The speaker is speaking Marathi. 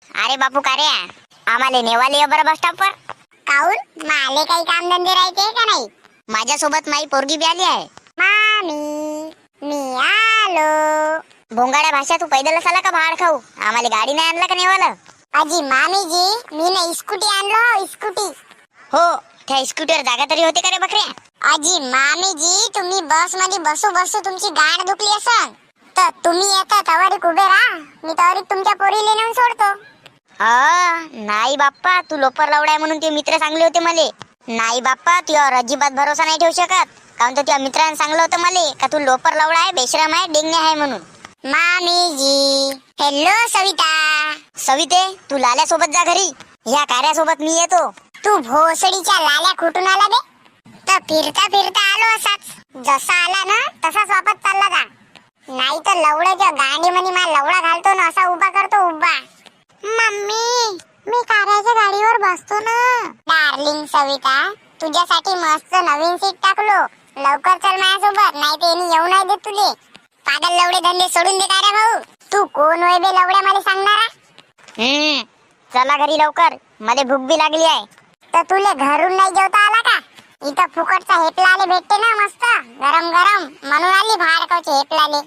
अरे बापू का रे, आम्हाला नेवाले ये बरं बस स्टॉपवर. काऊन माले काही काम धंदे राहते का नाही? माझ्यासोबत माई पोरगी बी आली आहे. मामी मी आलो. भोंगाड्या भाषा, तू पैदल आला का भाड खाऊ? आम्हाला गाडी नाही आणला का नेवाला? अजी मामी जी, मी ना स्कूटी आणलो. स्कूटी हो, त्या स्कूटीवर जागा तरी होते का रे बकऱ्या? अजी मामी जी, तुम्ही बस मध्ये बसू बसू तुमची गाड दुखली असन तर तुम्ही येता तवारी उभे राहा, मी तवारी तुमच्या पोरीला नेऊन सोडतो. नाही बाप्पा, तू लोपर लावडाय म्हणून ते मित्र सांगले होते मले. नाही बाप्पा, तुझ्यावर अजिबात भरोसा नाही ठेवू शकत. कारण तर तुझ्या मित्राने सांगलं होतं मले का तू लोपर लावडा आहे, बेशरम आहे, डेंगणे आहे म्हणून. मामी जी हॅलो. सविता, सविते तू लाल्या सोबत जा घरी. ह्या कार्यासोबत मी येतो. तू भोसडीच्या लाल्या कुठून आला बे? तर फिरता फिरता आलो असाच. जसा आला ना तसाच वापस चालला जा. नाही तर लवड्याच्या गांडी मध्ये मला लवडा घालतो ना, असा उभा करतो उभा. मम्मी मी कार्याच्या गाडीवर बसतो ना. डार्लिंग सविता, तुझ्यासाठी मस्त नवीन सीट टाकलो. लवकर चल माझ्यासोबत, नाही ते येऊ नाही देत तुले. पागल लवडे धंदे सोडून दे कार्या भाऊ. तू कोण होय बे लवड्या मला सांगणारा? चला घरी लवकर, मला भूक बी लागली आहे. तर तुले घरून नाही जेवता आला का? इथं फुकटचा हेपलाले भेटते ना मस्त गरम गरम, म्हणून आली भाडकावचे हेपलाले.